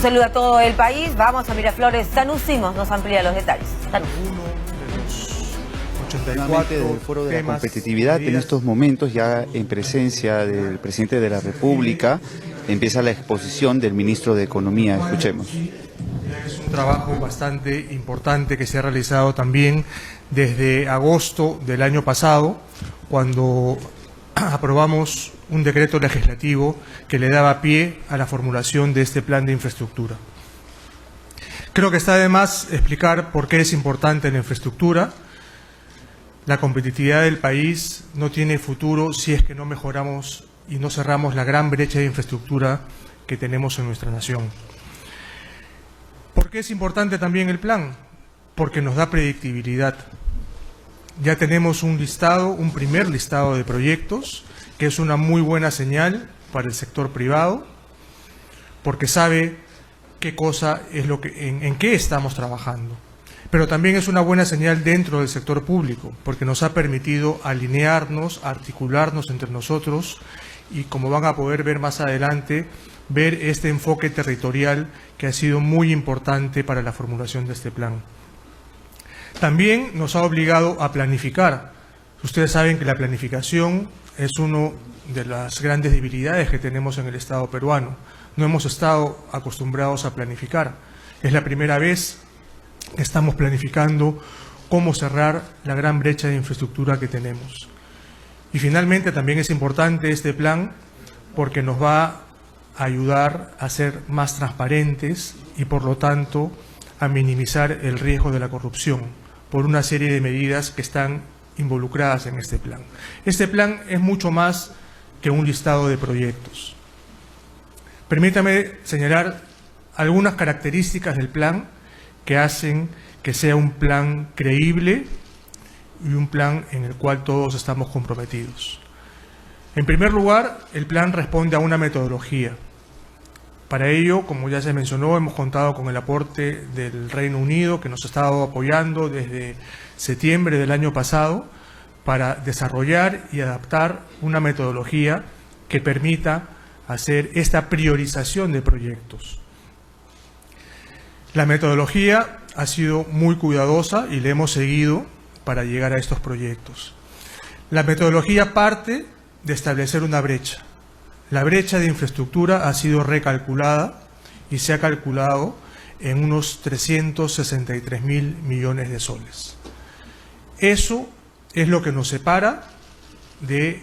saludo a todo el país. Vamos a Miraflores. Sanusimos nos amplía los detalles. Sanus. Del Foro de la Competitividad, en estos momentos, ya en presencia del presidente de la República, empieza la exposición del ministro de Economía. Escuchemos. Es un trabajo bastante importante que se ha realizado también desde agosto del año pasado, cuando aprobamos un decreto legislativo que le daba pie a la formulación de este plan de infraestructura. Creo que está de más explicar por qué es importante la infraestructura. La competitividad del país no tiene futuro si es que no mejoramos y no cerramos la gran brecha de infraestructura que tenemos en nuestra nación. ¿Por qué es importante también el plan? Porque nos da predictibilidad. Ya tenemos un listado, un primer listado de proyectos, que es una muy buena señal para el sector privado, porque sabe qué cosa es lo que, en qué estamos trabajando. Pero también es una buena señal dentro del sector público, porque nos ha permitido alinearnos, articularnos entre nosotros y, como van a poder ver más adelante, ver este enfoque territorial que ha sido muy importante para la formulación de este plan. También nos ha obligado a planificar. Ustedes saben que la planificación es una de las grandes debilidades que tenemos en el Estado peruano. No hemos estado acostumbrados a planificar. Es la primera vez que estamos planificando cómo cerrar la gran brecha de infraestructura que tenemos. Y finalmente también es importante este plan porque nos va a ayudar a ser más transparentes y por lo tanto a minimizar el riesgo de la corrupción por una serie de medidas que están involucradas en este plan. Este plan es mucho más que un listado de proyectos. Permítame señalar algunas características del plan que hacen que sea un plan creíble y un plan en el cual todos estamos comprometidos. En primer lugar, el plan responde a una metodología. Para ello, como ya se mencionó, hemos contado con el aporte del Reino Unido, que nos ha estado apoyando desde septiembre del año pasado para desarrollar y adaptar una metodología que permita hacer esta priorización de proyectos. La metodología ha sido muy cuidadosa y la hemos seguido para llegar a estos proyectos. La metodología parte de establecer una brecha. La brecha de infraestructura ha sido recalculada y se ha calculado en unos 363.000 millones de soles. Eso es lo que nos separa de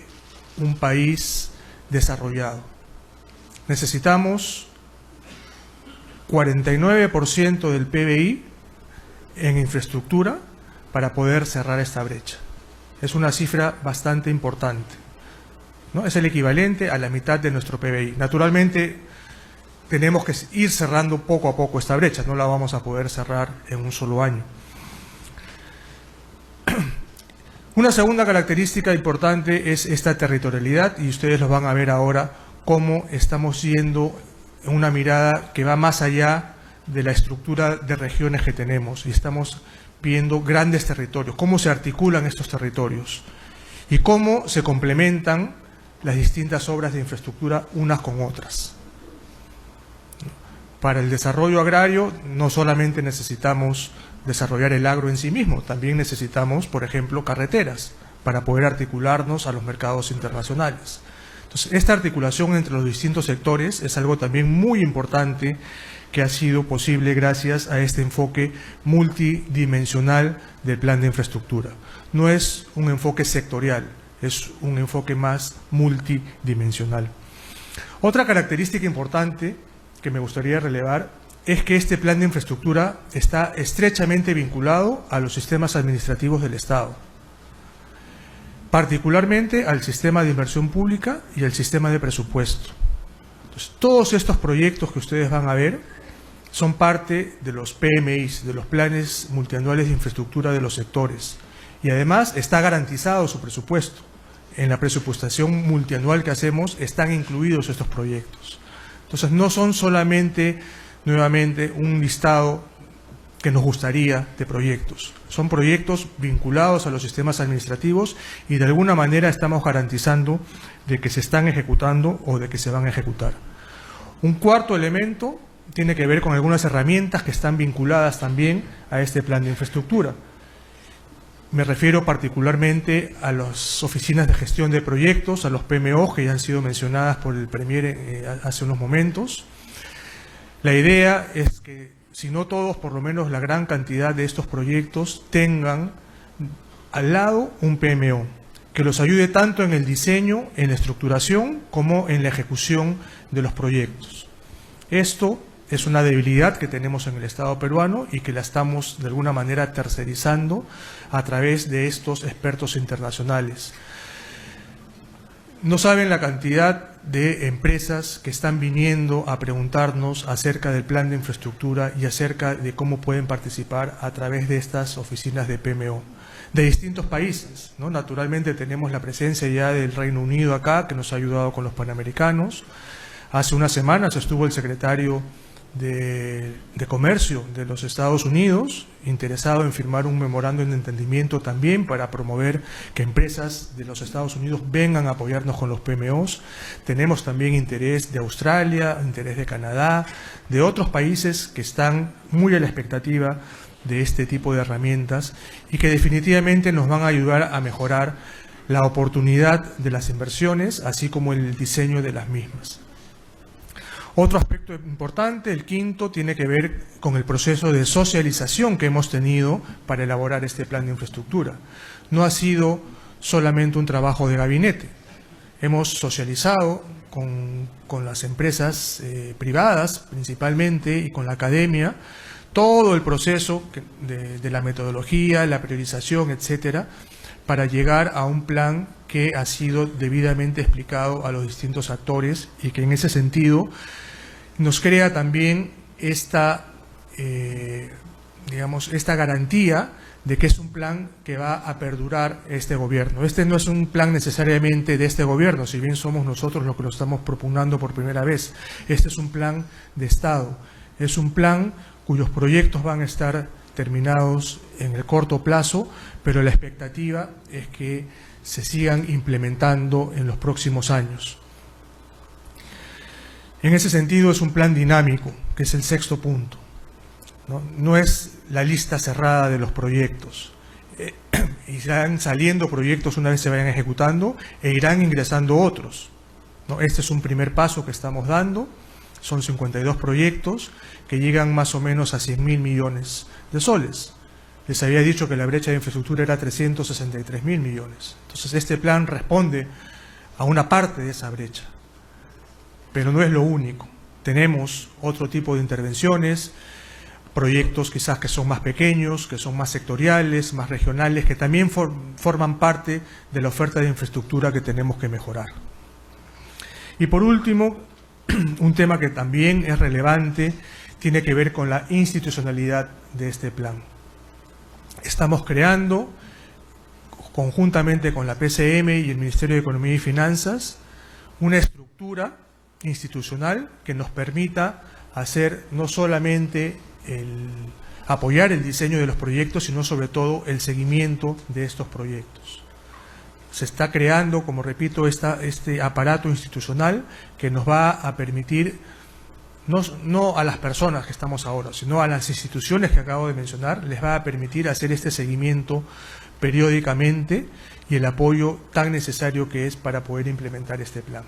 un país desarrollado. Necesitamos 49% del PBI en infraestructura para poder cerrar esta brecha. Es una cifra bastante importante, ¿no? Es el equivalente a la mitad de nuestro PBI. Naturalmente, tenemos que ir cerrando poco a poco esta brecha, no la vamos a poder cerrar en un solo año. Una segunda característica importante es esta territorialidad, y ustedes lo van a ver ahora, cómo estamos yendo en una mirada que va más allá de la estructura de regiones que tenemos, y estamos viendo grandes territorios, cómo se articulan estos territorios y cómo se complementan las distintas obras de infraestructura unas con otras. Para el desarrollo agrario no solamente necesitamos desarrollar el agro en sí mismo, también necesitamos, por ejemplo, carreteras para poder articularnos a los mercados internacionales. Entonces, esta articulación entre los distintos sectores es algo también muy importante que ha sido posible gracias a este enfoque multidimensional del plan de infraestructura. No es un enfoque sectorial, es un enfoque más multidimensional. Otra característica importante que me gustaría relevar es que este plan de infraestructura está estrechamente vinculado a los sistemas administrativos del Estado, particularmente al sistema de inversión pública y al sistema de presupuesto. Entonces, todos estos proyectos que ustedes van a ver son parte de los PMIs, de los planes multianuales de infraestructura de los sectores, y además está garantizado su presupuesto. En la presupuestación multianual que hacemos están incluidos estos proyectos. Entonces, no son solamente, nuevamente, un listado que nos gustaría de proyectos. Son proyectos vinculados a los sistemas administrativos y de alguna manera estamos garantizando de que se están ejecutando o de que se van a ejecutar. Un cuarto elemento tiene que ver con algunas herramientas que están vinculadas también a este plan de infraestructura. Me refiero particularmente a las oficinas de gestión de proyectos, a los PMO que ya han sido mencionadas por el Premier hace unos momentos. La idea es que, si no todos, por lo menos la gran cantidad de estos proyectos tengan al lado un PMO, que los ayude tanto en el diseño, en la estructuración, como en la ejecución de los proyectos. Esto es una debilidad que tenemos en el Estado peruano y que la estamos de alguna manera tercerizando a través de estos expertos internacionales. No saben la cantidad de empresas que están viniendo a preguntarnos acerca del plan de infraestructura y acerca de cómo pueden participar a través de estas oficinas de PMO. De distintos países, ¿no? Naturalmente tenemos la presencia ya del Reino Unido acá, que nos ha ayudado con los panamericanos. Hace unas semanas estuvo el secretario de Comercio de los Estados Unidos, interesado en firmar un memorándum de entendimiento también para promover que empresas de los Estados Unidos vengan a apoyarnos con los PMOs. Tenemos también interés de Australia, interés de Canadá, de otros países que están muy a la expectativa de este tipo de herramientas y que definitivamente nos van a ayudar a mejorar la oportunidad de las inversiones, así como el diseño de las mismas. Otro aspecto importante, el quinto, tiene que ver con el proceso de socialización que hemos tenido para elaborar este plan de infraestructura. No ha sido solamente un trabajo de gabinete. Hemos socializado con las empresas privadas principalmente y con la academia todo el proceso de la metodología, la priorización, etcétera, para llegar a un plan que ha sido debidamente explicado a los distintos actores y que en ese sentido nos crea también esta garantía de que es un plan que va a perdurar este gobierno. Este no es un plan necesariamente de este gobierno, si bien somos nosotros los que lo estamos propugnando por primera vez. Este es un plan de Estado, es un plan cuyos proyectos van a estar terminados en el corto plazo, pero la expectativa es que se sigan implementando en los próximos años. En ese sentido es un plan dinámico, que es el sexto punto. No es la lista cerrada de los proyectos. Irán saliendo proyectos una vez se vayan ejecutando e irán ingresando otros, ¿no? Este es un primer paso que estamos dando. Son 52 proyectos que llegan más o menos a 100.000 millones de soles. Les había dicho que la brecha de infraestructura era 363.000 millones. Entonces este plan responde a una parte de esa brecha, pero no es lo único. Tenemos otro tipo de intervenciones, proyectos quizás que son más pequeños, que son más sectoriales, más regionales, que también forman parte de la oferta de infraestructura que tenemos que mejorar. Y por último, un tema que también es relevante tiene que ver con la institucionalidad de este plan. Estamos creando, conjuntamente con la PCM y el Ministerio de Economía y Finanzas, una estructura institucional que nos permita hacer no solamente apoyar el diseño de los proyectos, sino sobre todo el seguimiento de estos proyectos. Se está creando, como repito, este aparato institucional que nos va a permitir, no a las personas que estamos ahora, sino a las instituciones que acabo de mencionar, les va a permitir hacer este seguimiento periódicamente y el apoyo tan necesario que es para poder implementar este plan.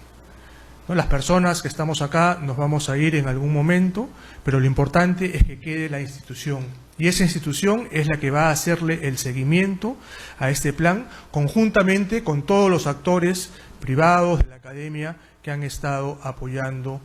Las personas que estamos acá nos vamos a ir en algún momento, pero lo importante es que quede la institución. Y esa institución es la que va a hacerle el seguimiento a este plan, conjuntamente con todos los actores privados de la academia que han estado apoyando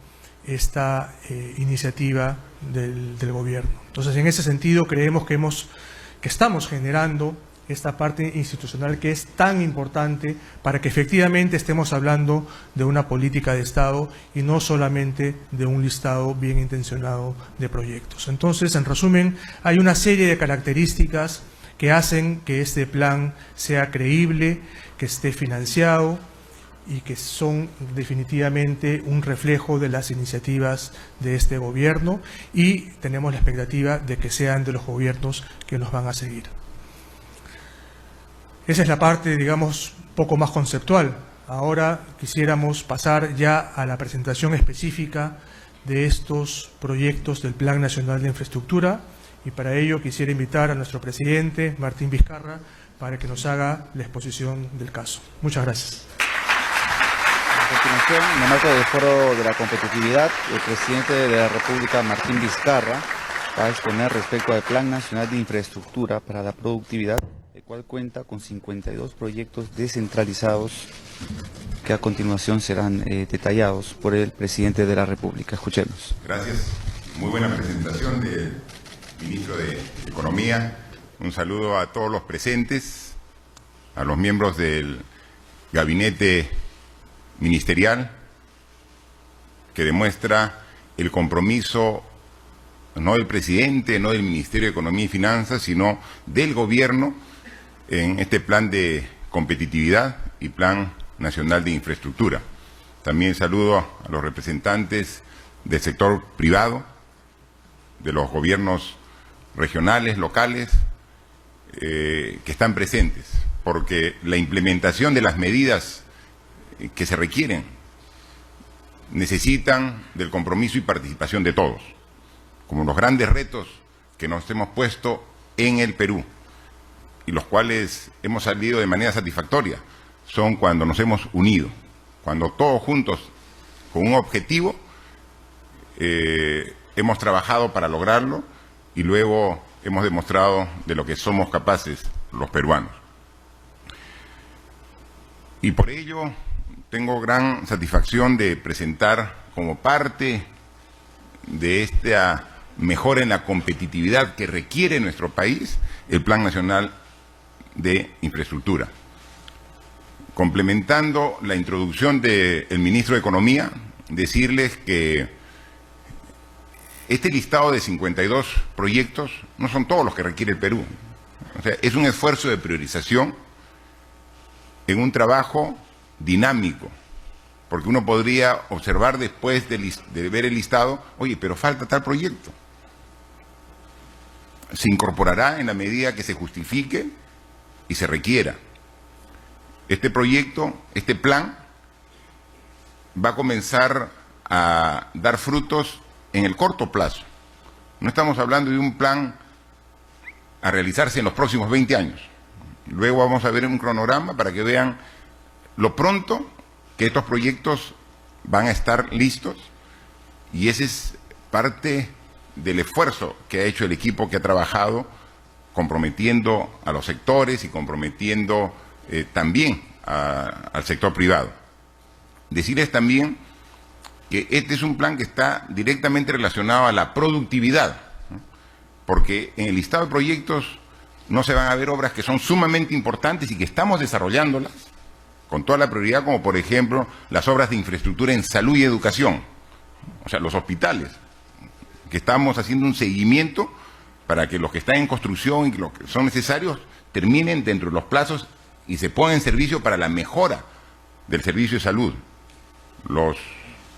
esta iniciativa del gobierno. Entonces, en ese sentido, creemos que estamos generando esta parte institucional que es tan importante para que efectivamente estemos hablando de una política de Estado y no solamente de un listado bien intencionado de proyectos. Entonces, en resumen, hay una serie de características que hacen que este plan sea creíble, que esté financiado y que son definitivamente un reflejo de las iniciativas de este gobierno y tenemos la expectativa de que sean de los gobiernos que nos van a seguir. Esa es la parte, digamos, poco más conceptual. Ahora quisiéramos pasar ya a la presentación específica de estos proyectos del Plan Nacional de Infraestructura, y para ello quisiera invitar a nuestro presidente, Martín Vizcarra, para que nos haga la exposición del caso. Muchas gracias. A continuación, en el marco del Foro de la Competitividad, el presidente de la República, Martín Vizcarra, va a exponer respecto al Plan Nacional de Infraestructura para la Productividad, el cual cuenta con 52 proyectos descentralizados que a continuación serán detallados por el presidente de la República. Escuchemos. Gracias. Muy buena presentación del ministro de Economía. Un saludo a todos los presentes, a los miembros del gabinete ministerial, que demuestra el compromiso no del presidente, no del Ministerio de Economía y Finanzas, sino del gobierno en este plan de competitividad y plan nacional de infraestructura. También saludo a los representantes del sector privado, de los gobiernos regionales, locales, que están presentes, porque la implementación de las medidas que se requieren necesitan del compromiso y participación de todos, como los grandes retos que nos hemos puesto en el Perú y los cuales hemos salido de manera satisfactoria, son cuando nos hemos unido, cuando todos juntos con un objetivo hemos trabajado para lograrlo y luego hemos demostrado de lo que somos capaces los peruanos. Y por ello tengo gran satisfacción de presentar como parte de esta mejora en la competitividad que requiere nuestro país el Plan Nacional de Infraestructura. Complementando la introducción del ministro de Economía, decirles que este listado de 52 proyectos no son todos los que requiere el Perú. O sea, es un esfuerzo de priorización en un trabajo dinámico, porque uno podría observar después de ver el listado, oye, pero falta tal proyecto. Se incorporará en la medida que se justifique y se requiera. Este proyecto, este plan, va a comenzar a dar frutos en el corto plazo. No estamos hablando de un plan a realizarse en los próximos 20 años. Luego vamos a ver un cronograma para que vean lo pronto que estos proyectos van a estar listos, y ese es parte del esfuerzo que ha hecho el equipo que ha trabajado comprometiendo a los sectores y comprometiendo también al sector privado. Decirles también que este es un plan que está directamente relacionado a la productividad, ¿no? Porque en el listado de proyectos no se van a ver obras que son sumamente importantes y que estamos desarrollándolas con toda la prioridad, como por ejemplo las obras de infraestructura en salud y educación, o sea, los hospitales, que estamos haciendo un seguimiento para que los que están en construcción y los que son necesarios terminen dentro de los plazos y se pongan en servicio para la mejora del servicio de salud.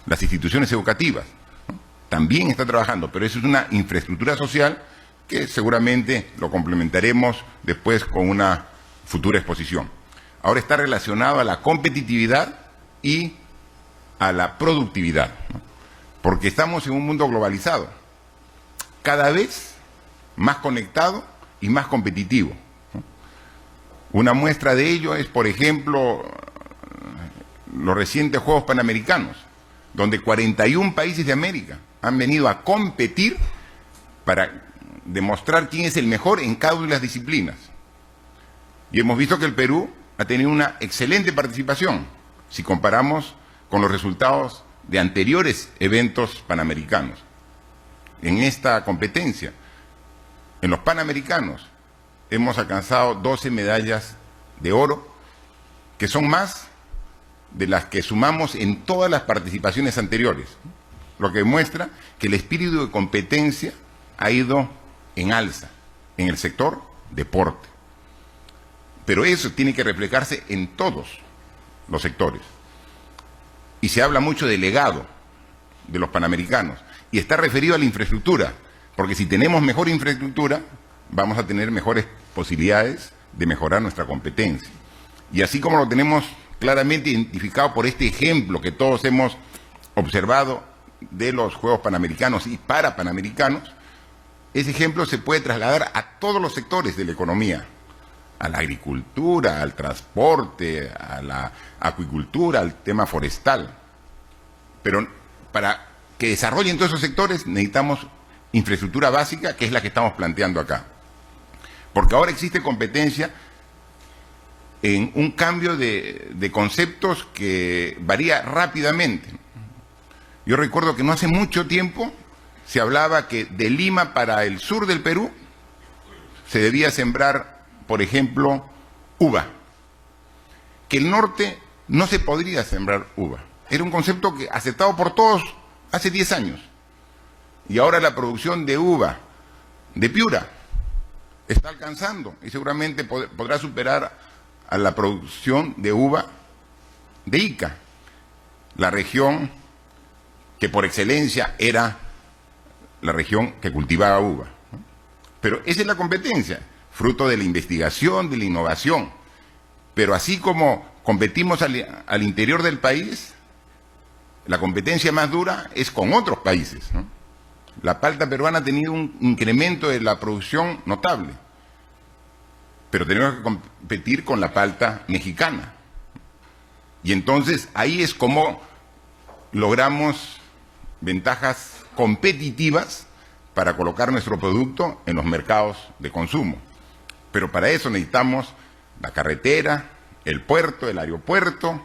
Las instituciones educativas, ¿no? También está trabajando, pero eso es una infraestructura social que seguramente lo complementaremos después con una futura exposición. Ahora está relacionado a la competitividad y a la productividad, ¿no? Porque estamos en un mundo globalizado, cada vez más conectado y más competitivo, ¿no? Una muestra de ello es, por ejemplo, los recientes Juegos Panamericanos, donde 41 países de América han venido a competir para demostrar quién es el mejor en cada una de las disciplinas. Y hemos visto que el Perú ha tenido una excelente participación si comparamos con los resultados de anteriores eventos panamericanos. En esta competencia, en los Panamericanos, hemos alcanzado 12 medallas de oro, que son más de las que sumamos en todas las participaciones anteriores, lo que demuestra que el espíritu de competencia ha ido en alza en el sector deporte. Pero eso tiene que reflejarse en todos los sectores. Y se habla mucho del legado de los Panamericanos, y está referido a la infraestructura, porque si tenemos mejor infraestructura, vamos a tener mejores posibilidades de mejorar nuestra competencia. Y así como lo tenemos claramente identificado por este ejemplo que todos hemos observado de los Juegos Panamericanos y para Panamericanos, ese ejemplo se puede trasladar a todos los sectores de la economía, a la agricultura, al transporte, a la acuicultura, al tema forestal. Pero para que desarrollen todos esos sectores necesitamos infraestructura básica, que es la que estamos planteando acá. Porque ahora existe competencia en un cambio de conceptos que varía rápidamente. Yo recuerdo que no hace mucho tiempo se hablaba que de Lima para el sur del Perú se debía sembrar, por ejemplo, uva. Que el norte no se podría sembrar uva. Era un concepto que aceptado por todos hace 10 años. Y ahora la producción de uva de Piura está alcanzando y seguramente podrá superar a la producción de uva de Ica, la región que por excelencia era la región que cultivaba uva. Pero esa es la competencia, fruto de la investigación, de la innovación. Pero así como competimos al interior del país, la competencia más dura es con otros países, ¿no? La palta peruana ha tenido un incremento de la producción notable, pero tenemos que competir con la palta mexicana. Y entonces ahí es como logramos ventajas competitivas para colocar nuestro producto en los mercados de consumo. Pero para eso necesitamos la carretera, el puerto, el aeropuerto,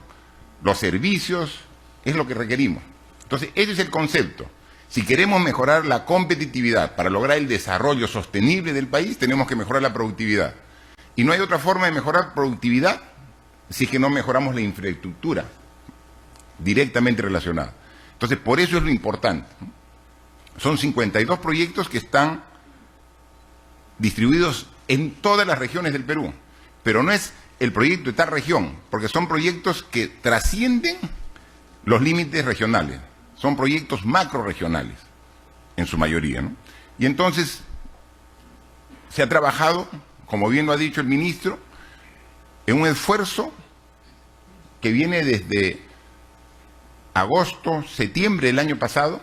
los servicios, es lo que requerimos. Entonces, ese es el concepto. Si queremos mejorar la competitividad para lograr el desarrollo sostenible del país, tenemos que mejorar la productividad. Y no hay otra forma de mejorar productividad si es que no mejoramos la infraestructura directamente relacionada. Entonces, por eso es lo importante. Son 52 proyectos que están distribuidos en todas las regiones del Perú. Pero no es el proyecto de tal región, porque son proyectos que trascienden los límites regionales. Son proyectos macrorregionales, en su mayoría, ¿no? Y entonces se ha trabajado, como bien lo ha dicho el ministro, en un esfuerzo que viene desde agosto, septiembre del año pasado,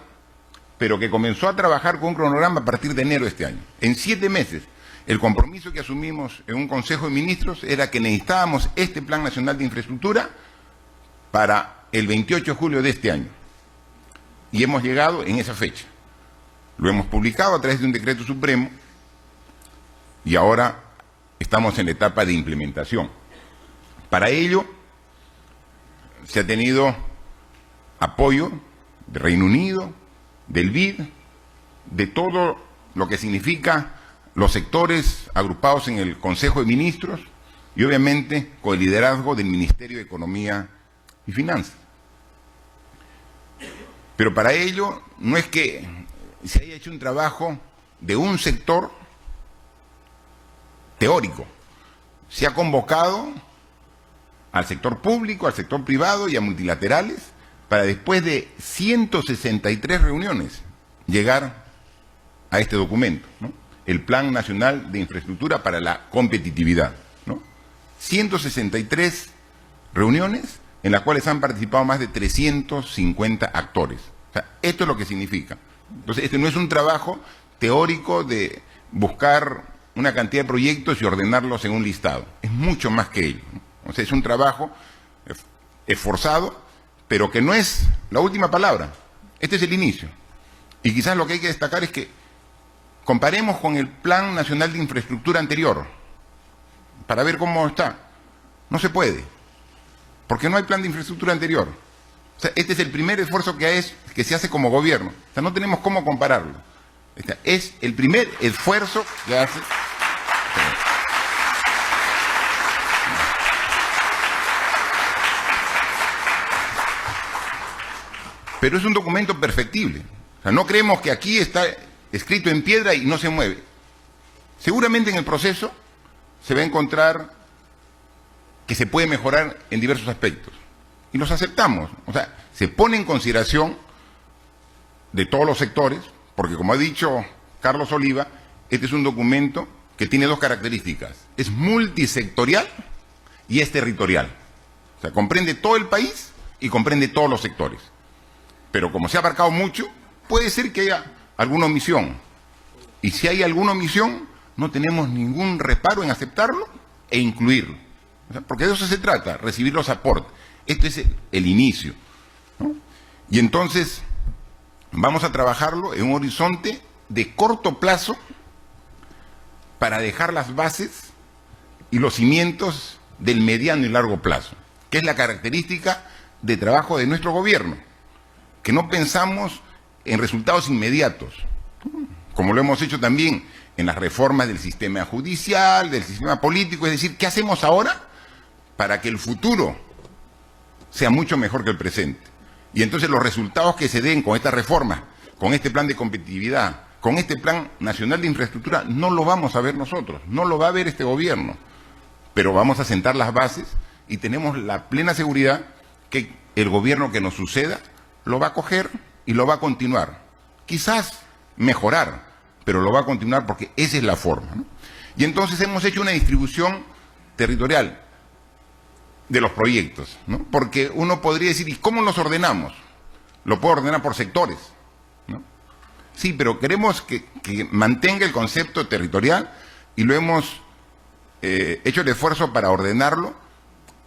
pero que comenzó a trabajar con un cronograma a partir de enero de este año. En 7 meses, el compromiso que asumimos en un Consejo de Ministros era que necesitábamos este Plan Nacional de Infraestructura para el 28 de julio de este año. Y hemos llegado en esa fecha. Lo hemos publicado a través de un decreto supremo y ahora estamos en la etapa de implementación. Para ello se ha tenido apoyo del Reino Unido, del BID, de todo lo que significa los sectores agrupados en el Consejo de Ministros y obviamente con el liderazgo del Ministerio de Economía y Finanzas. Pero para ello no es que se haya hecho un trabajo de un sector teórico. Se ha convocado al sector público, al sector privado y a multilaterales para después de 163 reuniones llegar a este documento, ¿no? El Plan Nacional de Infraestructura para la Competitividad, ¿no? 163 reuniones en las cuales han participado más de 350 actores. O sea, esto es lo que significa. Entonces, este no es un trabajo teórico de buscar una cantidad de proyectos y ordenarlos en un listado. Es mucho más que ello, ¿no? O sea, es un trabajo esforzado, pero que no es la última palabra. Este es el inicio. Y quizás lo que hay que destacar es que comparemos con el Plan Nacional de Infraestructura anterior para ver cómo está. No se puede, porque no hay plan de infraestructura anterior. O sea, este es el primer esfuerzo que se hace como gobierno. O sea, no tenemos cómo compararlo. Es el primer esfuerzo que hace. Pero es un documento perfectible. O sea, no creemos que aquí está escrito en piedra y no se mueve. Seguramente en el proceso se va a encontrar que se puede mejorar en diversos aspectos. Y los aceptamos. O sea, se pone en consideración de todos los sectores, porque como ha dicho Carlos Oliva, este es un documento que tiene dos características. Es multisectorial y es territorial. O sea, comprende todo el país y comprende todos los sectores. Pero como se ha abarcado mucho, puede ser que haya alguna omisión. Y si hay alguna omisión, no tenemos ningún reparo en aceptarlo e incluirlo. O sea, porque de eso se trata, recibir los aportes. Este es el inicio, ¿no? Y entonces vamos a trabajarlo en un horizonte de corto plazo para dejar las bases y los cimientos del mediano y largo plazo, que es la característica de trabajo de nuestro gobierno, que no pensamos en resultados inmediatos, como lo hemos hecho también en las reformas del sistema judicial, del sistema político, es decir, ¿qué hacemos ahora para que el futuro sea mucho mejor que el presente? Y entonces los resultados que se den con estas reformas, con este plan de competitividad, con este plan nacional de infraestructura, no lo vamos a ver nosotros, no lo va a ver este gobierno, pero vamos a sentar las bases y tenemos la plena seguridad que el gobierno que nos suceda lo va a coger y lo va a continuar. Quizás mejorar, pero lo va a continuar porque esa es la forma, ¿no? Y entonces hemos hecho una distribución territorial de los proyectos, ¿no? Porque uno podría decir, ¿y cómo los ordenamos? Lo puedo ordenar por sectores, ¿no? Sí, pero queremos que mantenga el concepto territorial y lo hemos hecho el esfuerzo para ordenarlo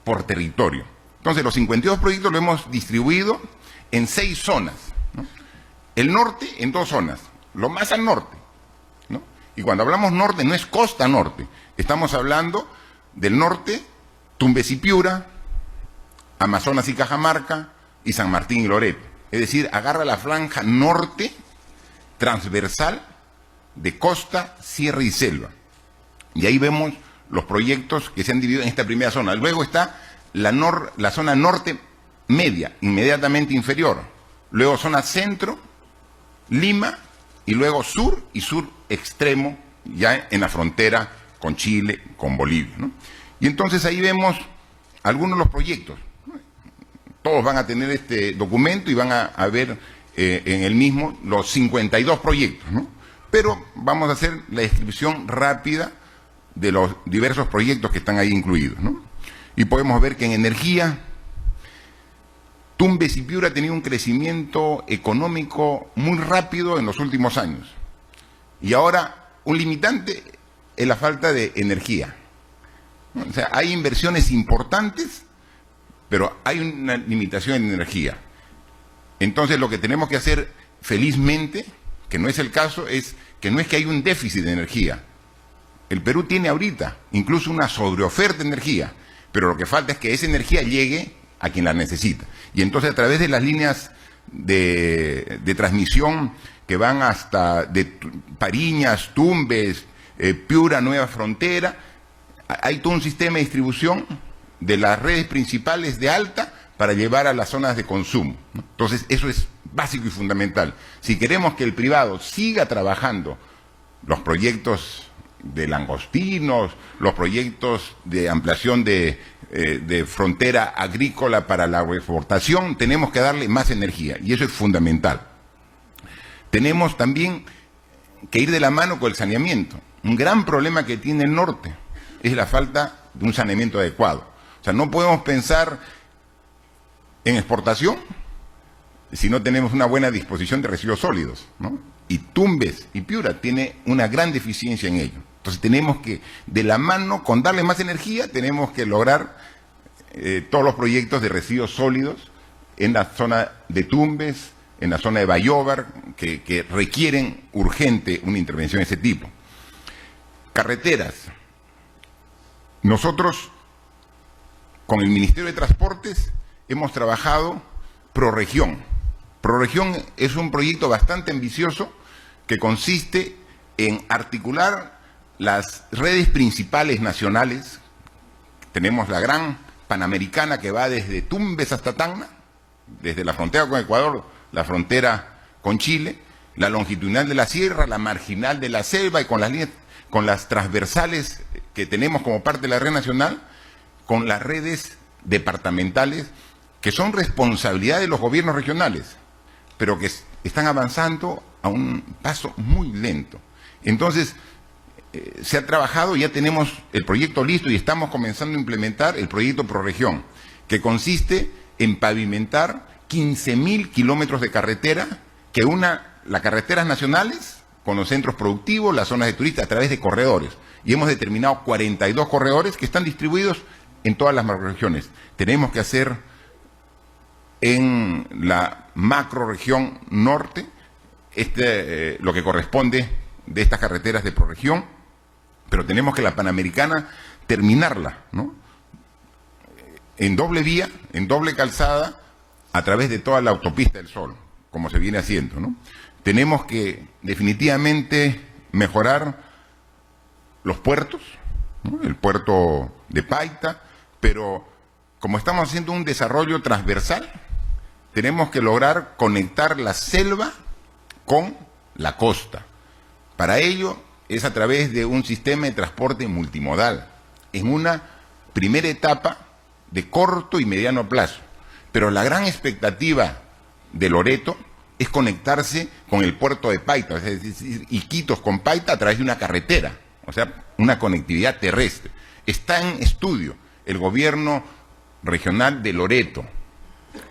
por territorio. Entonces, los 52 proyectos lo hemos distribuido en 6 zonas, ¿no? El norte en 2 zonas, lo más al norte, ¿no? Y cuando hablamos norte, no es costa norte, estamos hablando del norte, Tumbes y Piura, Amazonas y Cajamarca, y San Martín y Loreto. Es decir, agarra la franja norte transversal de costa, sierra y selva. Y ahí vemos los proyectos que se han dividido en esta primera zona. Luego está la zona norte media, inmediatamente inferior. Luego zona centro, Lima, y luego sur y sur extremo, ya en la frontera con Chile, con Bolivia, ¿no? Y entonces ahí vemos algunos de los proyectos. Todos van a tener este documento y van a ver en el mismo los 52 proyectos, ¿no? Pero vamos a hacer la descripción rápida de los diversos proyectos que están ahí incluidos, ¿no? Y podemos ver que en energía, Tumbes y Piura ha tenido un crecimiento económico muy rápido en los últimos años. Y ahora un limitante es la falta de energía. O sea, hay inversiones importantes, pero hay una limitación en energía. Entonces lo que tenemos que hacer felizmente, que no es el caso, es que no es que hay un déficit de energía. El Perú tiene ahorita incluso una sobreoferta de energía, pero lo que falta es que esa energía llegue a quien la necesita. Y entonces a través de las líneas de transmisión que van hasta de Pariñas, Tumbes, Piura, Nueva Frontera, hay todo un sistema de distribución de las redes principales de alta para llevar a las zonas de consumo, ¿no? Entonces eso es básico y fundamental. Si queremos que el privado siga trabajando los proyectos de langostinos, los proyectos de ampliación de frontera agrícola para la exportación, tenemos que darle más energía y eso es fundamental. Tenemos también que ir de la mano con el saneamiento. Un gran problema que tiene el norte es la falta de un saneamiento adecuado. O sea, no podemos pensar en exportación si no tenemos una buena disposición de residuos sólidos, ¿no? Y Tumbes y Piura tiene una gran deficiencia en ello. Entonces tenemos que, de la mano, con darle más energía, tenemos que lograr todos los proyectos de residuos sólidos en la zona de Tumbes, en la zona de Bayóvar, que requieren urgente una intervención de ese tipo. Carreteras. Nosotros, con el Ministerio de Transportes, hemos trabajado ProRegión. ProRegión es un proyecto bastante ambicioso que consiste en articular las redes principales nacionales. Tenemos la gran Panamericana que va desde Tumbes hasta Tacna, desde la frontera con Ecuador, la frontera con Chile, la longitudinal de la sierra, la marginal de la selva y con las líneas, con las transversales que tenemos como parte de la red nacional, con las redes departamentales que son responsabilidad de los gobiernos regionales, pero que están avanzando a un paso muy lento. Entonces, se ha trabajado, ya tenemos el proyecto listo y estamos comenzando a implementar el proyecto ProRegión, que consiste en pavimentar 15.000 kilómetros de carretera que una las carreteras nacionales con los centros productivos, las zonas de turistas, a través de corredores. Y hemos determinado 42 corredores que están distribuidos en todas las macroregiones. Tenemos que hacer en la macroregión norte lo que corresponde de estas carreteras de prorregión, pero tenemos que la Panamericana terminarla, ¿no? En doble vía, en doble calzada, a través de toda la autopista del Sol, como se viene haciendo, ¿no? Tenemos que definitivamente mejorar los puertos, ¿no? El puerto de Paita, pero como estamos haciendo un desarrollo transversal, tenemos que lograr conectar la selva con la costa. Para ello es a través de un sistema de transporte multimodal, en una primera etapa de corto y mediano plazo. Pero la gran expectativa de Loreto es conectarse con el puerto de Paita, es decir, Iquitos con Paita a través de una carretera, o sea, una conectividad terrestre. Está en estudio el gobierno regional de Loreto,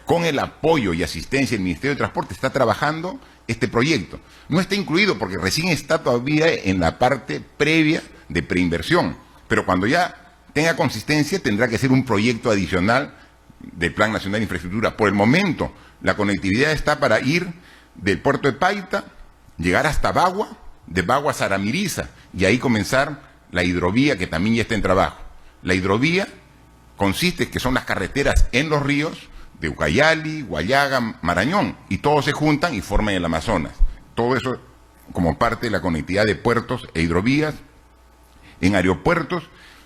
con el apoyo y asistencia del Ministerio de Transporte, está trabajando este proyecto. No está incluido porque recién está todavía en la parte previa de preinversión, pero cuando ya tenga consistencia tendrá que ser un proyecto adicional del Plan Nacional de Infraestructura. Por el momento, la conectividad está para ir del puerto de Paita, llegar hasta Bagua, de Bagua a Saramiriza, y ahí comenzar la hidrovía, que también ya está en trabajo. La hidrovía consiste en que son las carreteras en los ríos de Ucayali, Guayaga, Marañón, y todos se juntan y forman el Amazonas. Todo eso como parte de la conectividad de puertos e hidrovías. En aeropuertos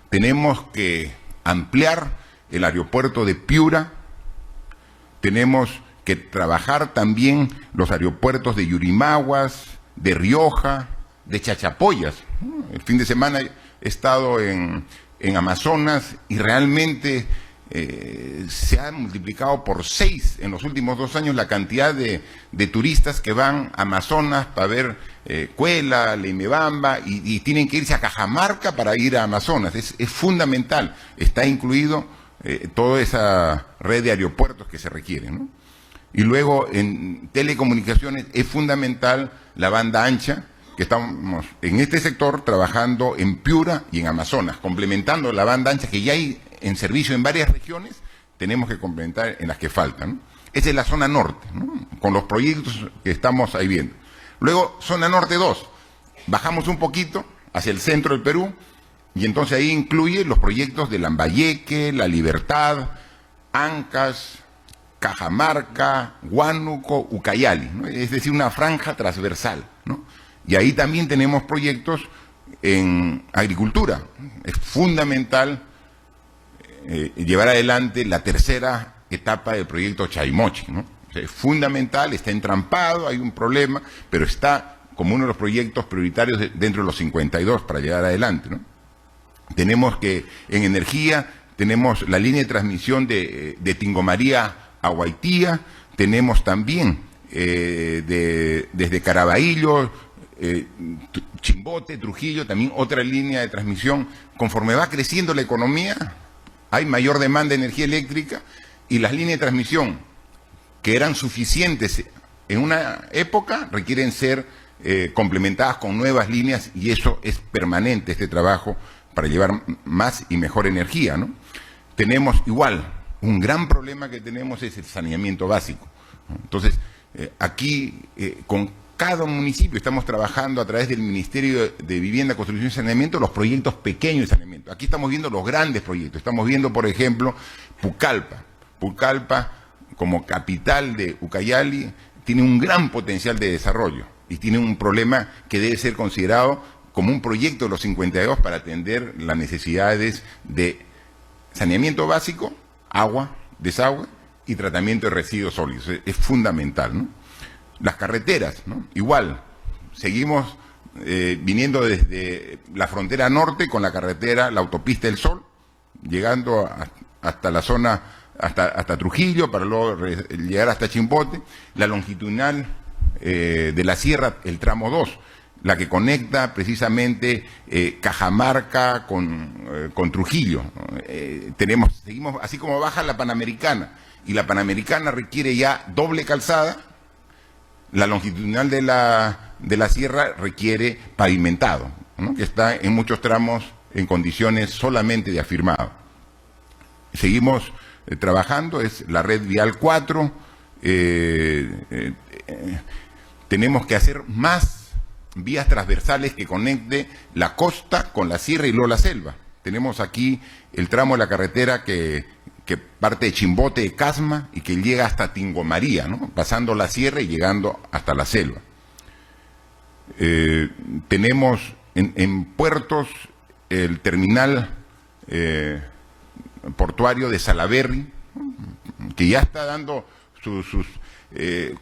tenemos que ampliar el aeropuerto de Piura, tenemos que trabajar también los aeropuertos de Yurimaguas, de Rioja, de Chachapoyas. El fin de semana he estado en Amazonas y realmente se ha multiplicado por 6 en los últimos 2 años la cantidad de turistas que van a Amazonas para ver Cuela, Leimebamba, y tienen que irse a Cajamarca para ir a Amazonas. Es fundamental, está incluido toda esa red de aeropuertos que se requieren, ¿no? Y luego en telecomunicaciones es fundamental la banda ancha, que estamos en este sector trabajando en Piura y en Amazonas, complementando la banda ancha que ya hay en servicio en varias regiones, tenemos que complementar en las que faltan, ¿no? Esa es la zona norte, ¿no? Con los proyectos que estamos ahí viendo. Luego, zona norte 2, bajamos un poquito hacia el centro del Perú, y entonces ahí incluye los proyectos de Lambayeque, La Libertad, Ancash, Cajamarca, Huánuco, Ucayali, ¿no? Es decir, una franja transversal, ¿no? Y ahí también tenemos proyectos en agricultura. Es fundamental llevar adelante la tercera etapa del proyecto Chaimochi, ¿no? O sea, es fundamental, está entrampado, hay un problema, pero está como uno de los proyectos prioritarios dentro de los 52 para llegar adelante, ¿no? Tenemos que, en energía, tenemos la línea de transmisión de Tingomaría a Guaitía, tenemos también desde Caraballo, Chimbote, Trujillo, también otra línea de transmisión. Conforme va creciendo la economía, hay mayor demanda de energía eléctrica y las líneas de transmisión que eran suficientes en una época requieren ser complementadas con nuevas líneas, y eso es permanente, este trabajo para llevar más y mejor energía, ¿no? Tenemos igual, un gran problema que tenemos es el saneamiento básico, ¿no? Entonces, aquí con cada municipio estamos trabajando a través del Ministerio de Vivienda, Construcción y Saneamiento los proyectos pequeños de saneamiento. Aquí estamos viendo los grandes proyectos. Estamos viendo, por ejemplo, Pucallpa. Pucallpa, como capital de Ucayali, tiene un gran potencial de desarrollo y tiene un problema que debe ser considerado como un proyecto de los 52 para atender las necesidades de saneamiento básico, agua, desagüe y tratamiento de residuos sólidos. Es fundamental, ¿no? Las carreteras, ¿no? Igual, seguimos viniendo desde la frontera norte con la carretera, la autopista del Sol, llegando hasta la zona, hasta Trujillo, para luego llegar hasta Chimbote, la longitudinal de la sierra, el tramo 2, la que conecta precisamente Cajamarca con Trujillo. Seguimos, así como baja la Panamericana, y la Panamericana requiere ya doble calzada, la longitudinal de la sierra requiere pavimentado, ¿no? Que está en muchos tramos en condiciones solamente de afirmado. Seguimos trabajando, es la red vial 4, tenemos que hacer más vías transversales que conecte la costa con la sierra y luego la selva. Tenemos aquí el tramo de la carretera que parte de Chimbote de Casma y que llega hasta Tingomaría, ¿no? Pasando la sierra y llegando hasta la selva. Tenemos en puertos el terminal portuario de Salaberry, que ya está dando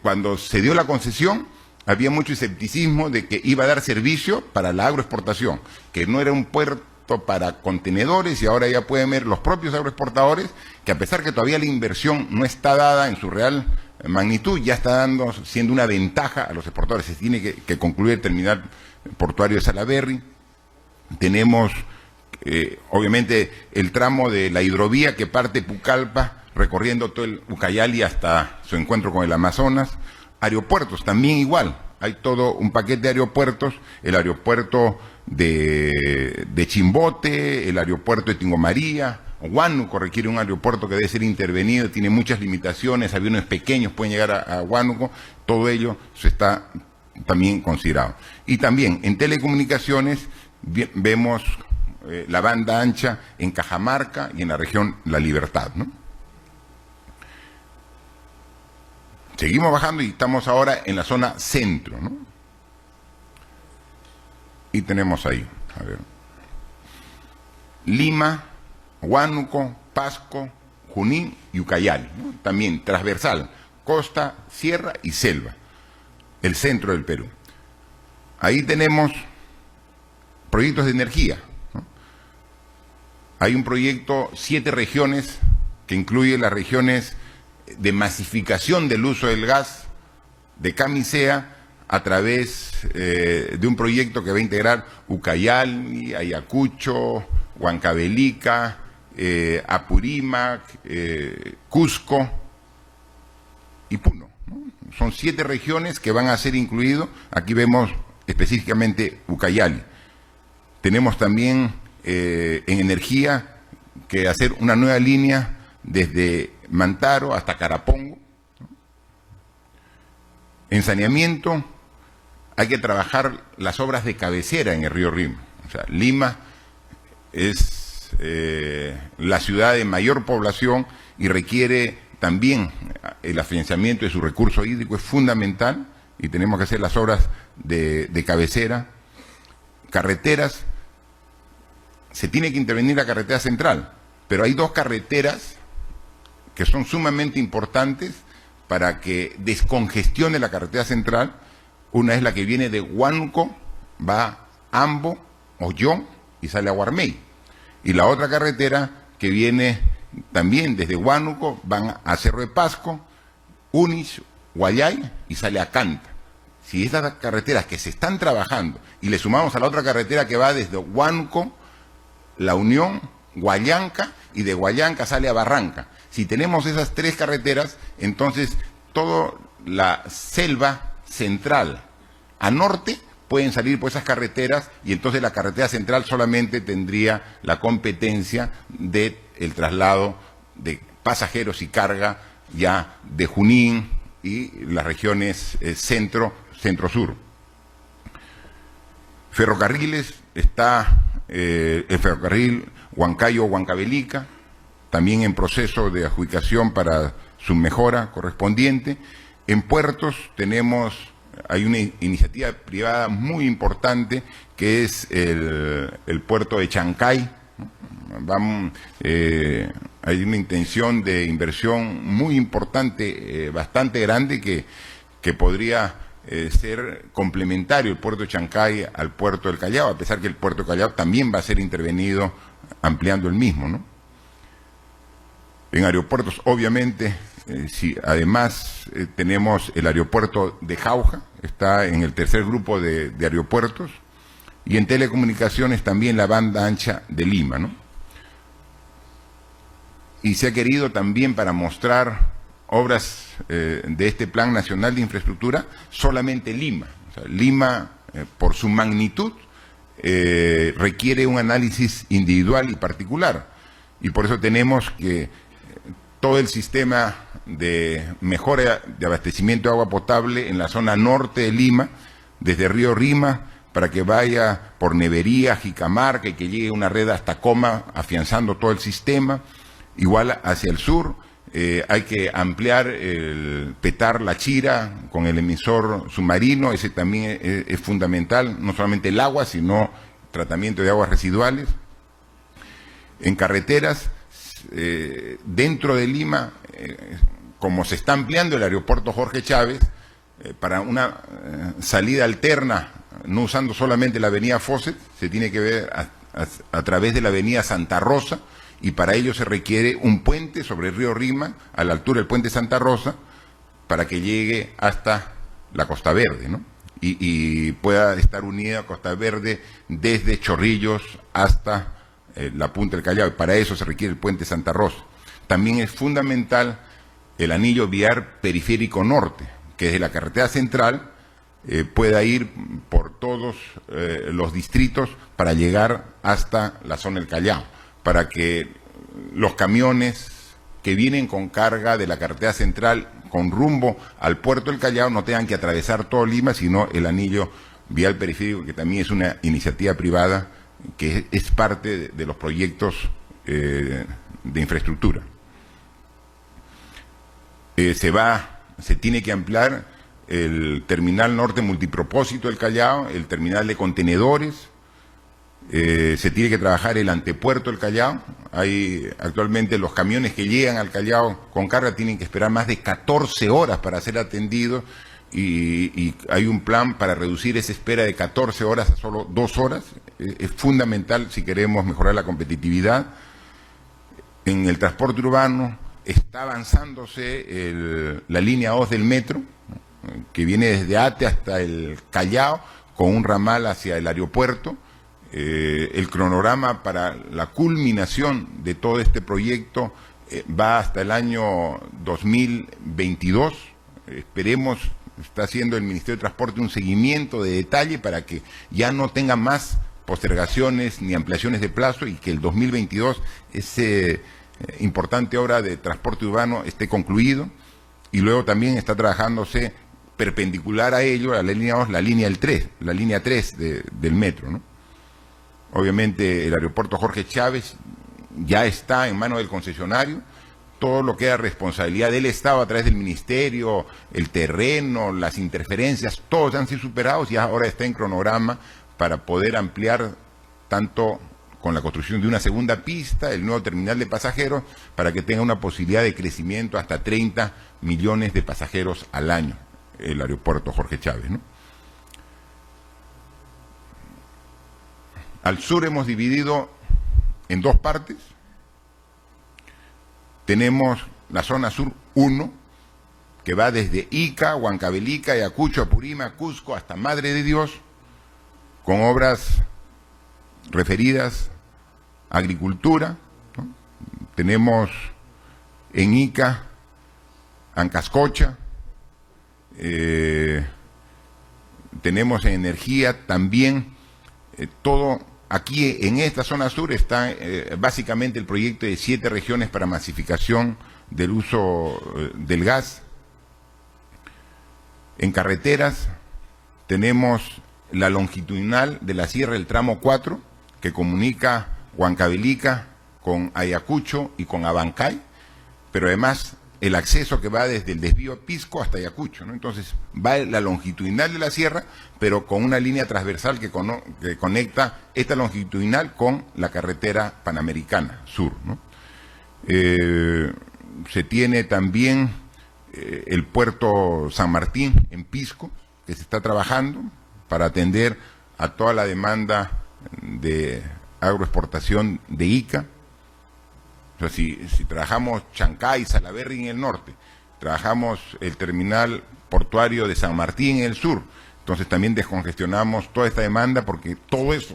cuando se dio la concesión, había mucho escepticismo de que iba a dar servicio para la agroexportación, que no era un puerto para contenedores, y ahora ya pueden ver los propios agroexportadores que, a pesar que todavía la inversión no está dada en su real magnitud, ya está siendo una ventaja a los exportadores. Se tiene que concluir el terminal portuario de Salaberry. Tenemos obviamente el tramo de la hidrovía que parte Pucallpa recorriendo todo el Ucayali hasta su encuentro con el Amazonas. Aeropuertos también igual, hay todo un paquete de aeropuertos, el aeropuerto de Chimbote, el aeropuerto de Tingomaría. Huánuco requiere un aeropuerto que debe ser intervenido, tiene muchas limitaciones, aviones pequeños pueden llegar a Huánuco, todo ello se está también considerado. Y también en telecomunicaciones vemos la banda ancha en Cajamarca y en la región La Libertad, ¿no? Seguimos bajando y estamos ahora en la zona centro, ¿no? Y tenemos ahí, a ver, Lima, Huánuco, Pasco, Junín y Ucayali, ¿no? También transversal, costa, sierra y selva, el centro del Perú. Ahí tenemos proyectos de energía, ¿no? Hay un proyecto 7 regiones que incluye las regiones de masificación del uso del gas de Camisea a través de un proyecto que va a integrar Ucayali, Ayacucho, Huancavelica, Apurímac, Cusco y Puno, ¿no? Son 7 regiones que van a ser incluidos. Aquí vemos específicamente Ucayali. Tenemos también en energía que hacer una nueva línea desde Mantaro hasta Carapongo. En saneamiento hay que trabajar las obras de cabecera en el río Rímac. O sea, Lima es la ciudad de mayor población y requiere también el financiamiento de su recurso hídrico, es fundamental, y tenemos que hacer las obras de cabecera. Carreteras, se tiene que intervenir la carretera central, pero hay 2 carreteras que son sumamente importantes para que descongestione la carretera central. Una es la que viene de Huánuco, va a Ambo, Ollón y sale a Guarmey. Y la otra carretera que viene también desde Huánuco, van a Cerro de Pasco, Unis, Guayay y sale a Canta. Si estas carreteras que se están trabajando y le sumamos a la otra carretera que va desde Huánuco, La Unión, Huallanca, y de Huallanca sale a Barranca. Si tenemos esas 3 carreteras, entonces toda la selva central a norte pueden salir por esas carreteras, y entonces la carretera central solamente tendría la competencia del traslado de pasajeros y carga ya de Junín y las regiones centro-sur. Ferrocarriles, está el ferrocarril Huancayo-Huancavelica, también en proceso de adjudicación para su mejora correspondiente. En puertos hay una iniciativa privada muy importante que es el puerto de Chancay. Hay una intención de inversión muy importante, bastante grande, que podría ser complementario el puerto de Chancay al puerto del Callao, a pesar que el puerto del Callao también va a ser intervenido ampliando el mismo, ¿no? En aeropuertos, obviamente, Además, tenemos el aeropuerto de Jauja, está en el tercer grupo de aeropuertos, y en telecomunicaciones también la banda ancha de Lima, ¿no? Y se ha querido también, para mostrar obras de este Plan Nacional de Infraestructura, solamente Lima. O sea, Lima, por su magnitud, requiere un análisis individual y particular. Y por eso tenemos que todo el sistema de mejora de abastecimiento de agua potable en la zona norte de Lima, desde Río Rima, para que vaya por Nevería, Jicamarca y que llegue una red hasta Coma, afianzando todo el sistema. Igual hacia el sur, hay que ampliar el Petar La Chira con el emisor submarino, ese también es fundamental, no solamente el agua, sino tratamiento de aguas residuales. En carreteras, dentro de Lima, como se está ampliando el aeropuerto Jorge Chávez, para una salida alterna, no usando solamente la avenida Fawcett, se tiene que ver a través de la avenida Santa Rosa, y para ello se requiere un puente sobre el río Rima, a la altura del puente Santa Rosa, para que llegue hasta la Costa Verde, ¿no? Y pueda estar unida a Costa Verde desde Chorrillos hasta la punta del Callao, y para eso se requiere el puente Santa Rosa. También es fundamental el anillo vial periférico norte, que desde la carretera central pueda ir por todos los distritos para llegar hasta la zona del Callao, para que los camiones que vienen con carga de la carretera central con rumbo al puerto del Callao no tengan que atravesar todo Lima, sino el anillo vial periférico, que también es una iniciativa privada que es parte de los proyectos de infraestructura. Se tiene que ampliar el terminal norte multipropósito del Callao, el terminal de contenedores. Se tiene que trabajar el antepuerto del Callao. Actualmente los camiones que llegan al Callao con carga tienen que esperar más de 14 horas para ser atendidos, y hay un plan para reducir esa espera de 14 horas a solo 2 horas. Es fundamental si queremos mejorar la competitividad. En el transporte urbano está avanzándose la línea 2 del metro, que viene desde Ate hasta el Callao, con un ramal hacia el aeropuerto. El cronograma para la culminación de todo este proyecto va hasta el año 2022. Esperemos, está haciendo el Ministerio de Transporte un seguimiento de detalle para que ya no tenga más postergaciones ni ampliaciones de plazo, y que el 2022 ese importante obra de transporte urbano esté concluido. Y luego también está trabajándose perpendicular a ello, a la línea 2, la línea 3 del metro, ¿no? Obviamente el aeropuerto Jorge Chávez ya está en manos del concesionario. Todo lo que era responsabilidad del Estado a través del Ministerio, el terreno, las interferencias, todos han sido superados y ahora está en cronograma para poder ampliar, tanto con la construcción de una segunda pista, el nuevo terminal de pasajeros, para que tenga una posibilidad de crecimiento hasta 30 millones de pasajeros al año, el aeropuerto Jorge Chávez, ¿no? Al sur hemos dividido en dos partes. Tenemos la zona sur 1, que va desde Ica, Huancavelica, Ayacucho, Apurímac, Cusco, hasta Madre de Dios, con obras referidas a agricultura, ¿no? Tenemos en Ica, Ancascocha, tenemos en energía también, todo. Aquí en esta zona sur está básicamente el proyecto de 7 regiones para masificación del uso del gas. En carreteras tenemos la longitudinal de la Sierra del Tramo 4, que comunica Huancavelica con Ayacucho y con Abancay, pero además el acceso que va desde el desvío Pisco hasta Ayacucho, ¿no? Entonces va la longitudinal de la sierra, pero con una línea transversal que conecta esta longitudinal con la carretera panamericana sur, ¿no? Se tiene también el puerto San Martín en Pisco, que se está trabajando para atender a toda la demanda de agroexportación de Ica. O sea, si trabajamos Chancay, Salaberry en el norte, trabajamos el terminal portuario de San Martín en el sur, entonces también descongestionamos toda esta demanda porque todo eso,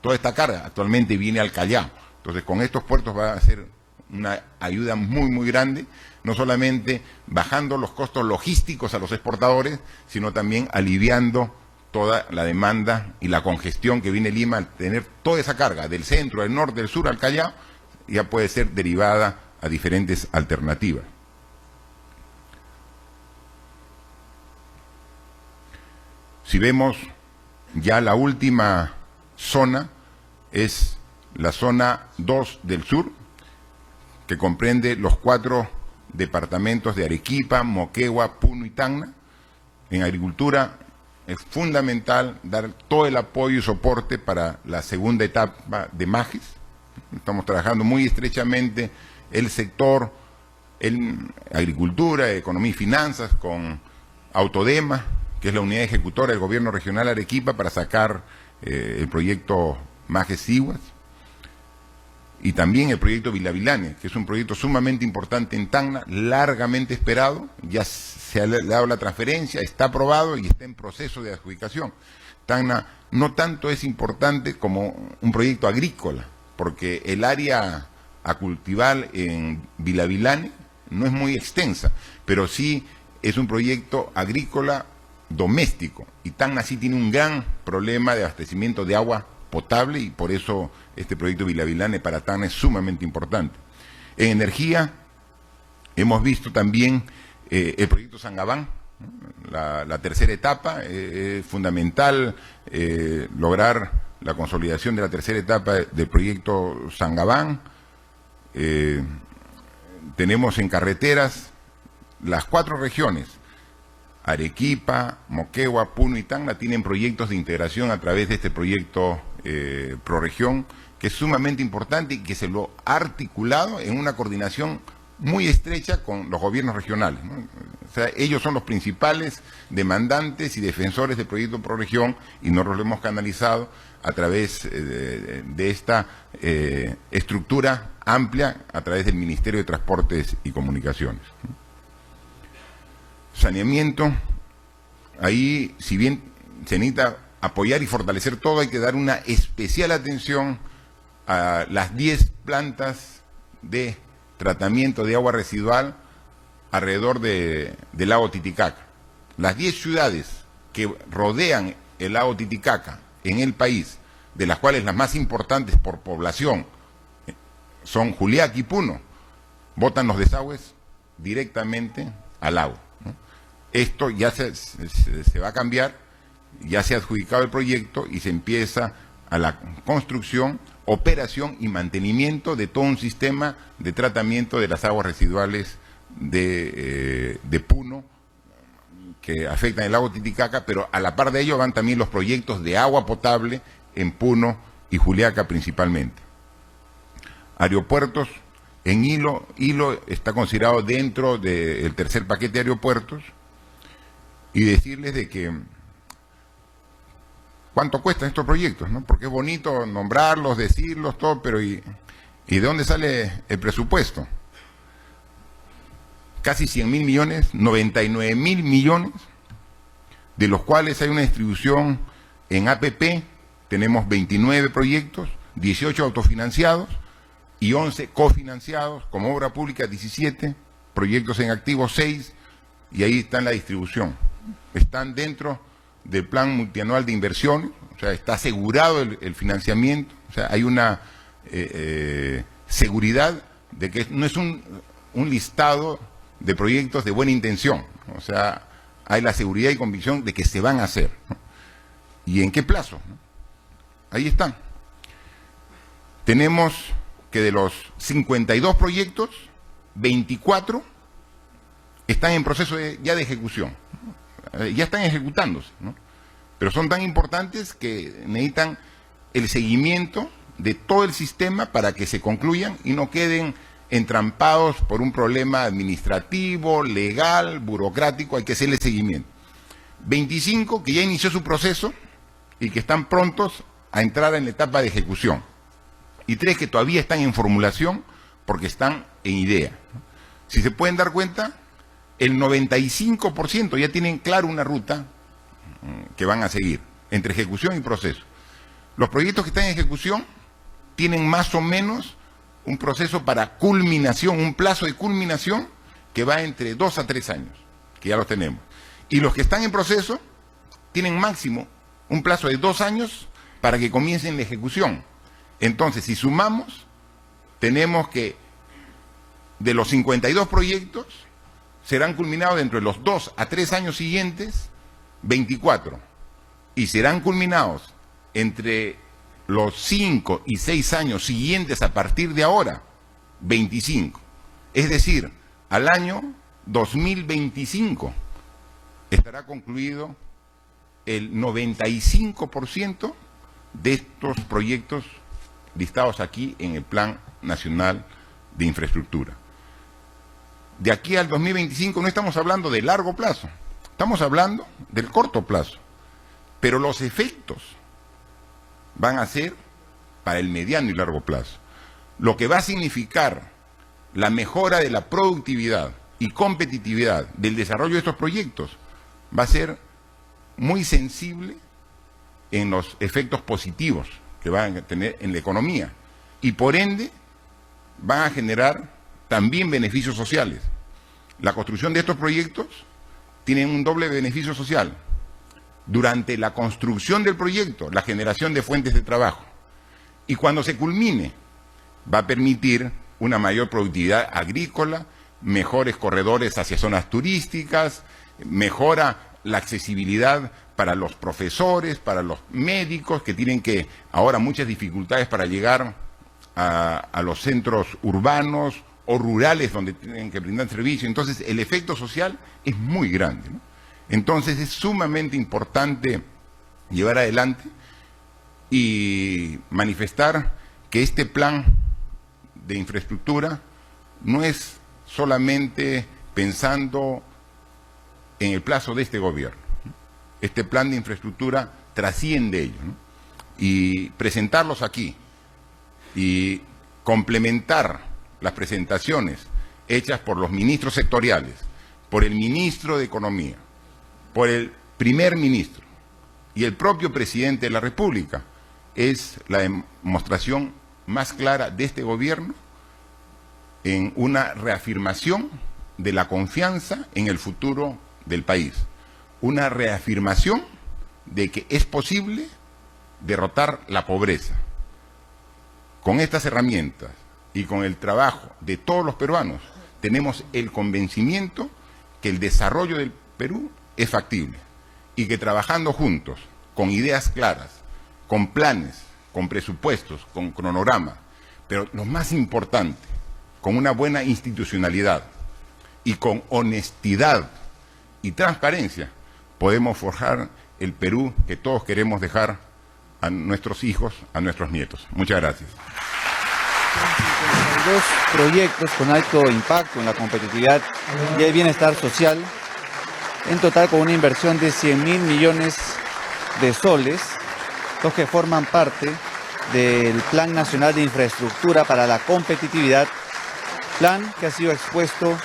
toda esta carga actualmente viene al Callao. Entonces con estos puertos va a ser una ayuda muy muy grande, no solamente bajando los costos logísticos a los exportadores, sino también aliviando toda la demanda y la congestión que viene Lima al tener toda esa carga del centro, del norte, del sur al Callao, ya puede ser derivada a diferentes alternativas. Si vemos ya la última zona es la zona 2 del sur, que comprende los 4 departamentos de Arequipa, Moquegua, Puno y Tacna. En agricultura es fundamental dar todo el apoyo y soporte para la segunda etapa de Magis. Estamos trabajando muy estrechamente el sector, agricultura, economía y finanzas, con Autodema, que es la unidad ejecutora del gobierno regional Arequipa, para sacar el proyecto Magis-Iguas. Y también el proyecto Villavilane, que es un proyecto sumamente importante en Tacna, largamente esperado, ya se ha dado la transferencia, está aprobado y está en proceso de adjudicación. Tacna no tanto es importante como un proyecto agrícola, porque el área a cultivar en Villavilane no es muy extensa, pero sí es un proyecto agrícola doméstico, y Tacna sí tiene un gran problema de abastecimiento de agua potable, y por eso este proyecto Villavilane para Tacna es sumamente importante. En energía hemos visto también el proyecto Sangabán, la tercera etapa. Es fundamental lograr la consolidación de la tercera etapa del proyecto Sangabán. Tenemos en carreteras las 4 regiones, Arequipa, Moquegua, Puno y Tacna, tienen proyectos de integración a través de este proyecto Proregión, que es sumamente importante y que se lo ha articulado en una coordinación muy estrecha con los gobiernos regionales, ¿no? O sea, ellos son los principales demandantes y defensores del proyecto Proregión, y nosotros lo hemos canalizado a través de esta estructura amplia a través del Ministerio de Transportes y Comunicaciones. Saneamiento, ahí si bien se necesita apoyar y fortalecer todo, hay que dar una especial atención a las 10 plantas de tratamiento de agua residual alrededor del lago Titicaca. Las 10 ciudades que rodean el lago Titicaca en el país, de las cuales las más importantes por población son Juliaca y Puno, botan los desagües directamente al lago, ¿no? Esto ya se va a cambiar, ya se ha adjudicado el proyecto y se empieza a la construcción, operación y mantenimiento de todo un sistema de tratamiento de las aguas residuales de Puno, que afectan el lago Titicaca, pero a la par de ello van también los proyectos de agua potable en Puno y Juliaca principalmente. Aeropuertos, en Hilo está considerado dentro del tercer paquete de aeropuertos, y decirles de que cuánto cuestan estos proyectos, ¿no? Porque es bonito nombrarlos, decirlos, todo, pero ¿y de dónde sale el presupuesto? Casi 100.000 millones, 99.000 millones, de los cuales hay una distribución en APP. Tenemos 29 proyectos, 18 autofinanciados y 11 cofinanciados, como obra pública 17, proyectos en activo 6, y ahí está la distribución. Están dentro del plan multianual de inversiones, o sea, está asegurado el financiamiento, o sea, hay una seguridad de que no es un listado de proyectos de buena intención, o sea, hay la seguridad y convicción de que se van a hacer, ¿no? ¿Y en qué plazo? Ahí están. Tenemos que de los 52 proyectos, 24 están en proceso ya de ejecución, ya están ejecutándose, ¿no? Pero son tan importantes que necesitan el seguimiento de todo el sistema para que se concluyan y no queden entrampados por un problema administrativo, legal, burocrático. Hay que hacerle seguimiento. 25 que ya inició su proceso y que están prontos a entrar en la etapa de ejecución, y 3 que todavía están en formulación porque están en idea. Si se pueden dar cuenta, el 95% ya tienen claro una ruta que van a seguir entre ejecución y proceso. Los proyectos que están en ejecución tienen más o menos un proceso para culminación, un plazo de culminación que va entre 2 a 3 años, que ya los tenemos. Y los que están en proceso tienen máximo un plazo de 2 años para que comiencen la ejecución. Entonces, si sumamos, tenemos que de los 52 proyectos serán culminados dentro de los 2 a 3 años siguientes, 24. Y serán culminados entre los 5 y 6 años siguientes a partir de ahora, 25. Es decir, al año 2025 estará concluido el 95% de estos proyectos listados aquí en el Plan Nacional de Infraestructura. De aquí al 2025 no estamos hablando de largo plazo, estamos hablando del corto plazo, pero los efectos van a ser para el mediano y largo plazo. Lo que va a significar la mejora de la productividad y competitividad del desarrollo de estos proyectos va a ser muy sensible en los efectos positivos que van a tener en la economía y por ende van a generar también beneficios sociales. La construcción de estos proyectos tiene un doble beneficio social. Durante la construcción del proyecto, la generación de fuentes de trabajo. Y cuando se culmine, va a permitir una mayor productividad agrícola, mejores corredores hacia zonas turísticas, mejora la accesibilidad para los profesores, para los médicos, que tienen ahora muchas dificultades para llegar a los centros urbanos o rurales donde tienen que brindar servicio. Entonces, el efecto social es muy grande, ¿no? Entonces, es sumamente importante llevar adelante y manifestar que este plan de infraestructura no es solamente pensando en el plazo de este gobierno. Este plan de infraestructura trasciende ello, ¿no? Y presentarlos aquí y complementar las presentaciones hechas por los ministros sectoriales, por el ministro de Economía, por el primer ministro y el propio presidente de la República, es la demostración más clara de este gobierno en una reafirmación de la confianza en el futuro del país, una reafirmación de que es posible derrotar la pobreza. Con estas herramientas y con el trabajo de todos los peruanos, tenemos el convencimiento que el desarrollo del Perú es factible y que trabajando juntos, con ideas claras, con planes, con presupuestos, con cronograma, pero lo más importante, con una buena institucionalidad y con honestidad y transparencia, podemos forjar el Perú que todos queremos dejar a nuestros hijos, a nuestros nietos. Muchas gracias. 52 proyectos con alto impacto en la competitividad y el bienestar social, en total con una inversión de 100.000 millones de soles, los que forman parte del Plan Nacional de Infraestructura para la Competitividad, plan que ha sido expuesto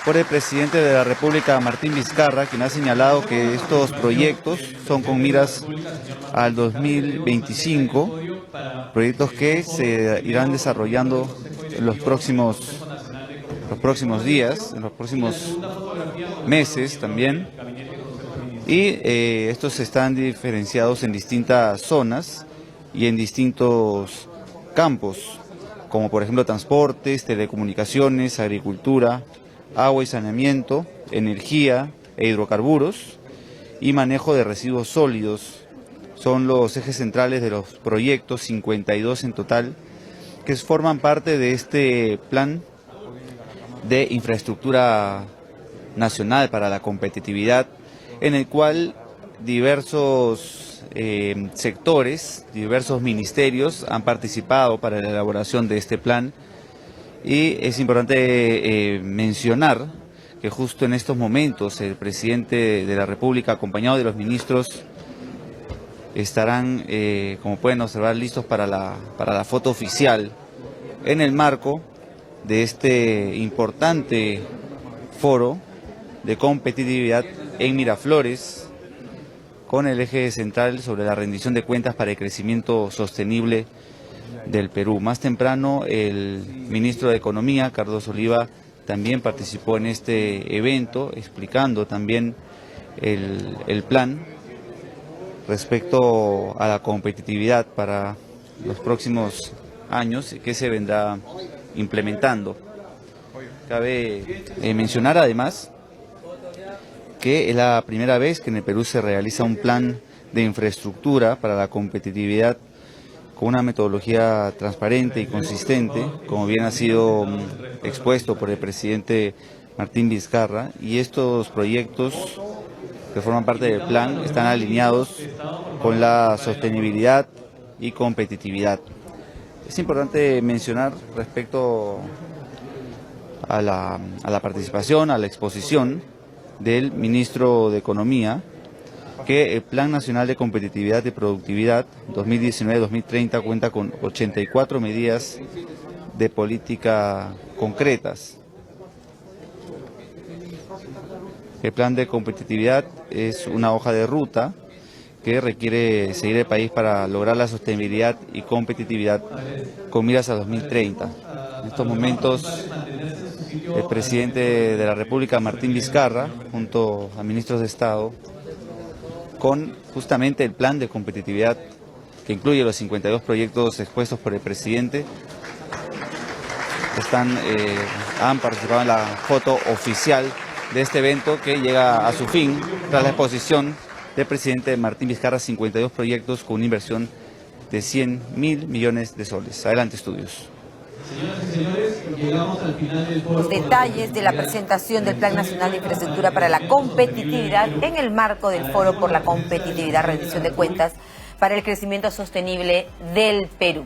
por el presidente de la República, Martín Vizcarra, quien ha señalado que estos proyectos son con miras al 2025, proyectos que se irán desarrollando en los próximos días, en los próximos meses también, y estos están diferenciados en distintas zonas y en distintos campos, como por ejemplo transportes, telecomunicaciones, agricultura, agua y saneamiento, energía e hidrocarburos y manejo de residuos sólidos. Son los ejes centrales de los proyectos, 52 en total, que forman parte de este plan de infraestructura nacional para la competitividad, en el cual diversos sectores, diversos ministerios han participado para la elaboración de este plan. Y es importante mencionar que justo en estos momentos el presidente de la República, acompañado de los ministros, estarán, como pueden observar, listos para la foto oficial en el marco de este importante foro de competitividad en Miraflores, con el eje central sobre la rendición de cuentas para el crecimiento sostenible del Perú. Más temprano, el ministro de Economía, Carlos Oliva, también participó en este evento, explicando también el plan respecto a la competitividad para los próximos años que se vendrá implementando. Cabe mencionar además que es la primera vez que en el Perú se realiza un plan de infraestructura para la competitividad con una metodología transparente y consistente, como bien ha sido expuesto por el presidente Martín Vizcarra, y estos proyectos que forman parte del plan están alineados con la sostenibilidad y competitividad. Es importante mencionar respecto a la participación, a la exposición del ministro de Economía, que el Plan Nacional de Competitividad y Productividad 2019-2030 cuenta con 84 medidas de política concretas. El plan de competitividad es una hoja de ruta que requiere seguir el país para lograr la sostenibilidad y competitividad con miras a 2030. En estos momentos, el presidente de la República, Martín Vizcarra, junto a ministros de Estado, con justamente el plan de competitividad que incluye los 52 proyectos expuestos por el presidente, han participado en la foto oficial de este evento que llega a su fin tras la exposición del presidente Martín Vizcarra, 52 proyectos con una inversión de 100.000 millones de soles. Adelante, estudios. Señoras y señores, llegamos al final del foro. Los detalles de la presentación del Plan Nacional de Infraestructura para la Competitividad en el marco del Foro por la Competitividad, Rendición de Cuentas para el Crecimiento Sostenible del Perú.